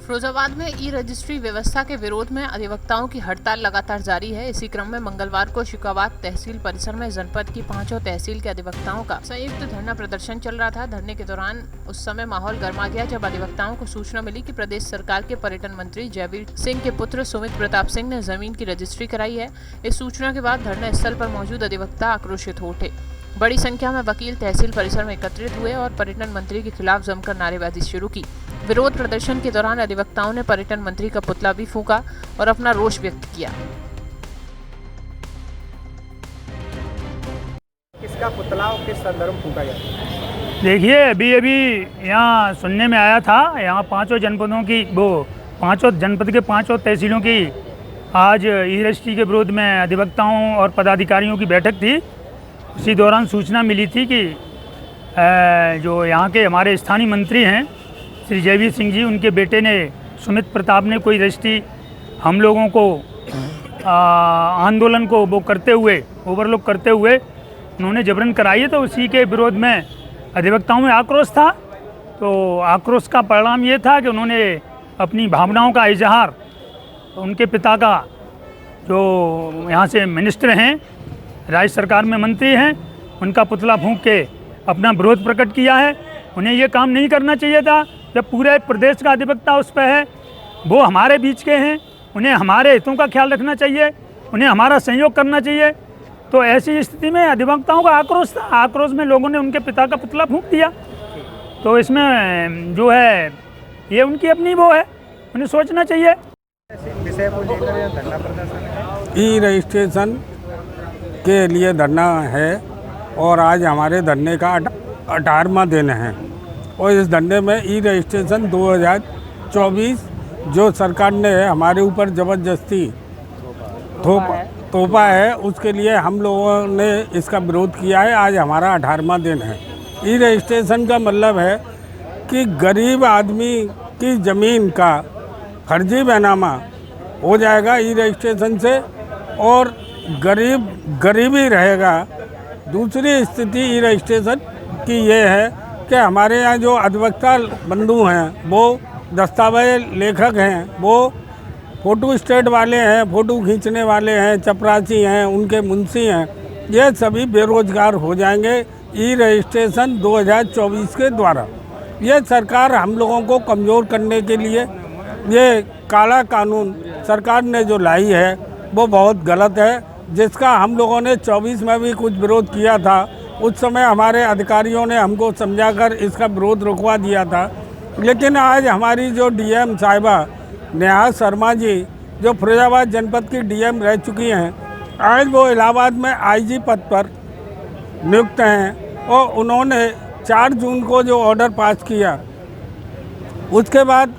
फिरोजाबाद में e registry व्यवस्था के विरोध में अधिवक्ताओं की हड़ताल लगातार जारी है। इसी क्रम में मंगलवार को शिकावात तहसील परिसर में जनपद की 5 तहसील के अधिवक्ताओं का संयुक्त धरना प्रदर्शन चल रहा था। धरने के दौरान उस समय माहौल गर्मा गया जब अधिवक्ताओं को सूचना मिली कि प्रदेश सरकार के पर्यटन मंत्री जयवीर सिंह के पुत्र सुमित प्रताप सिंह ने जमीन की रजिस्ट्री कराई है। इस सूचना के बाद धरना स्थल पर मौजूद अधिवक्ता आक्रोशित हो उठे। बड़ी संख्या में वकील तहसील परिसर में एकत्रित हुए और पर्यटन मंत्री के खिलाफ जमकर नारेबाजी शुरू की। विरोध प्रदर्शन के दौरान अधिवक्ताओं ने पर्यटन मंत्री का पुतला भी फूंका और अपना रोष व्यक्त किया। किसका पुतला और किस संदर्भ में फूंका गया? देखिए, अभी यहाँ सुनने में आया था, यहाँ 5 जनपदों की 5 जनपद के 5 तहसीलों की आज ई रजिस्ट्री के विरोध में अधिवक्ताओं और पदाधिकारियों की बैठक थी। उसी दौरान सूचना मिली थी कि जो यहाँ के हमारे स्थानीय मंत्री हैं श्री जयवीर सिंह जी, उनके बेटे ने सुमित प्रताप ने कोई रजिस्ट्री हम लोगों को आंदोलन को वो करते हुए ओवरलुक करते हुए उन्होंने जबरन कराई है। तो उसी के विरोध में अधिवक्ताओं में आक्रोश था। तो आक्रोश का परिणाम ये था कि उन्होंने अपनी भावनाओं का इजहार उनके पिता का, जो यहाँ से मिनिस्टर हैं, राज्य सरकार में मंत्री हैं, उनका पुतला फूंक के अपना विरोध प्रकट किया है। उन्हें ये काम नहीं करना चाहिए था। जब पूरे प्रदेश का अधिवक्ता उस पर है, वो हमारे बीच के हैं, उन्हें हमारे हितों का ख्याल रखना चाहिए, उन्हें हमारा सहयोग करना चाहिए। तो ऐसी स्थिति में अधिवक्ताओं का आक्रोश था। आक्रोश में लोगों ने उनके पिता का पुतला फूंक दिया। तो इसमें जो है ये उनकी अपनी वो है, उन्हें सोचना चाहिए। विषय को लेकर धरना प्रदर्शन है। ई रजिस्ट्रेशन के लिए धरना है और आज हमारे धरने का 18वां दिन है। और इस धरने में ई रजिस्ट्रेशन 2024 जो सरकार ने हमारे ऊपर ज़बरदस्ती थोपा है, उसके लिए हम लोगों ने इसका विरोध किया है। आज हमारा 18वां दिन है। ई रजिस्ट्रेशन का मतलब है कि गरीब आदमी की ज़मीन का फर्जी बैनामा हो जाएगा ई रजिस्ट्रेशन से और गरीबी रहेगा। दूसरी स्थिति ई रजिस्ट्रेशन की ये है कि हमारे यहाँ जो अधिवक्ता बंधु हैं, वो दस्तावेज लेखक हैं, वो फ़ोटो स्टेट वाले हैं, फ़ोटो खींचने वाले हैं, चपरासी हैं, उनके मुंशी हैं, ये सभी बेरोजगार हो जाएंगे ई रजिस्ट्रेशन 2024 के द्वारा। ये सरकार हम लोगों को कमज़ोर करने के लिए ये काला कानून सरकार ने जो लाई है वो बहुत गलत है, जिसका हम लोगों ने 24 में भी कुछ विरोध किया था। उस समय हमारे अधिकारियों ने हमको समझाकर इसका विरोध रुकवा दिया था। लेकिन आज हमारी जो डीएम साहिबा नेहा शर्मा जी, जो फिरोजाबाद जनपद की डीएम रह चुकी हैं, आज वो इलाहाबाद में आईजी पद पर नियुक्त हैं और उन्होंने 4 जून को जो ऑर्डर पास किया, उसके बाद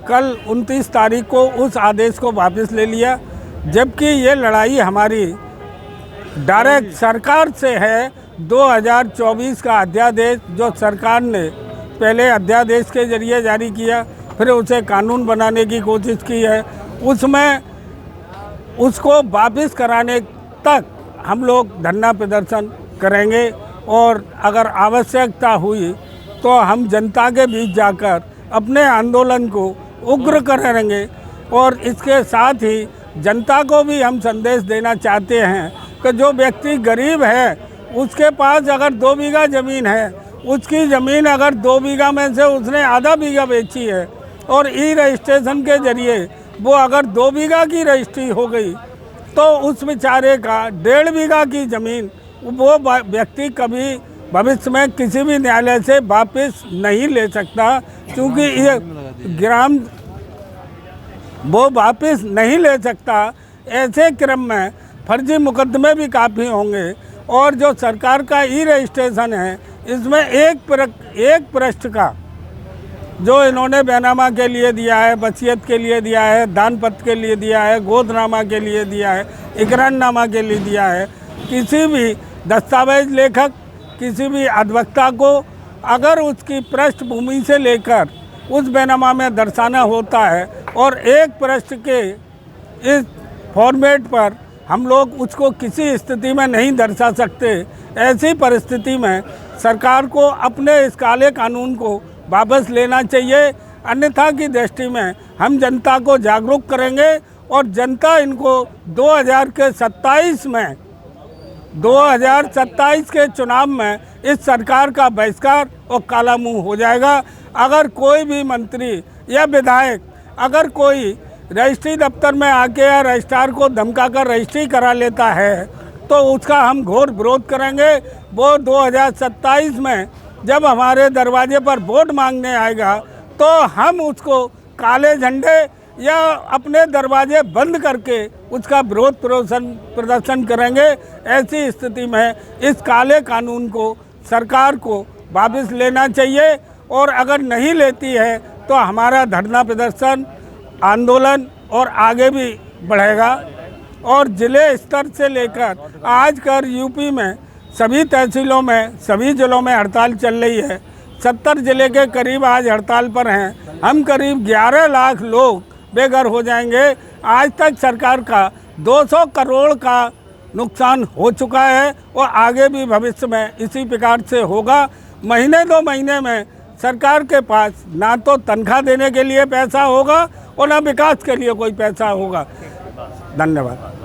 कल 29 तारीख को उस आदेश को वापस ले लिया। जबकि ये लड़ाई हमारी डायरेक्ट सरकार से है। 2024 का अध्यादेश जो सरकार ने पहले अध्यादेश के जरिए जारी किया, फिर उसे कानून बनाने की कोशिश की है, उसमें उसको वापस कराने तक हम लोग धरना प्रदर्शन करेंगे। और अगर आवश्यकता हुई तो हम जनता के बीच जाकर अपने आंदोलन को उग्र करेंगे। और इसके साथ ही जनता को भी हम संदेश देना चाहते हैं कि जो व्यक्ति गरीब है, उसके पास अगर 2 बीघा ज़मीन है, उसकी ज़मीन अगर 2 बीघा में से उसने आधा बीघा बेची है और ई रजिस्ट्रेशन के जरिए वो अगर 2 बीघा की रजिस्ट्री हो गई, तो उस बेचारे का 1.5 बीघा की ज़मीन वो व्यक्ति कभी भविष्य में किसी भी न्यायालय से वापस नहीं ले सकता, क्योंकि ये वो वापस नहीं ले सकता। ऐसे क्रम में फर्जी मुकदमे भी काफ़ी होंगे। और जो सरकार का ई रजिस्ट्रेशन है, इसमें एक पृष्ठ का जो इन्होंने बैनामा के लिए दिया है, वसीयत के लिए दिया है, दान पत्र के लिए दिया है, गोदनामा के लिए दिया है, इकरारनामा के लिए दिया है, किसी भी दस्तावेज लेखक, किसी भी अधिवक्ता को अगर उसकी पृष्ठभूमि से लेकर उस बैनामा में दर्शाना होता है और एक पृष्ठ के इस फॉर्मेट पर हम लोग उसको किसी स्थिति में नहीं दर्शा सकते। ऐसी परिस्थिति में सरकार को अपने इस काले कानून को वापस लेना चाहिए। अन्यथा की दृष्टि में हम जनता को जागरूक करेंगे और जनता इनको 2027 के चुनाव में इस सरकार का बहिष्कार और काला मुंह हो जाएगा। अगर कोई भी मंत्री या विधायक अगर कोई रजिस्ट्री दफ्तर में आके या रजिस्ट्रार को धमकाकर रजिस्ट्री करा लेता है तो उसका हम घोर विरोध करेंगे। वो 2027 में जब हमारे दरवाजे पर वोट मांगने आएगा तो हम उसको काले झंडे या अपने दरवाजे बंद करके उसका विरोध प्रदर्शन करेंगे। ऐसी स्थिति में इस काले कानून को सरकार को वापस लेना चाहिए और अगर नहीं लेती है तो हमारा धरना प्रदर्शन आंदोलन और आगे भी बढ़ेगा। और ज़िले स्तर से लेकर आजकल यूपी में सभी तहसीलों में सभी ज़िलों में हड़ताल चल रही है। 70 ज़िले के करीब आज हड़ताल पर हैं। हम करीब 11 लाख लोग बेघर हो जाएंगे। आज तक सरकार का 200 करोड़ का नुकसान हो चुका है और आगे भी भविष्य में इसी प्रकार से होगा। महीने 2 महीने में सरकार के पास ना तो तनख्वाह देने के लिए पैसा होगा और ना विकास के लिए कोई पैसा होगा। धन्यवाद।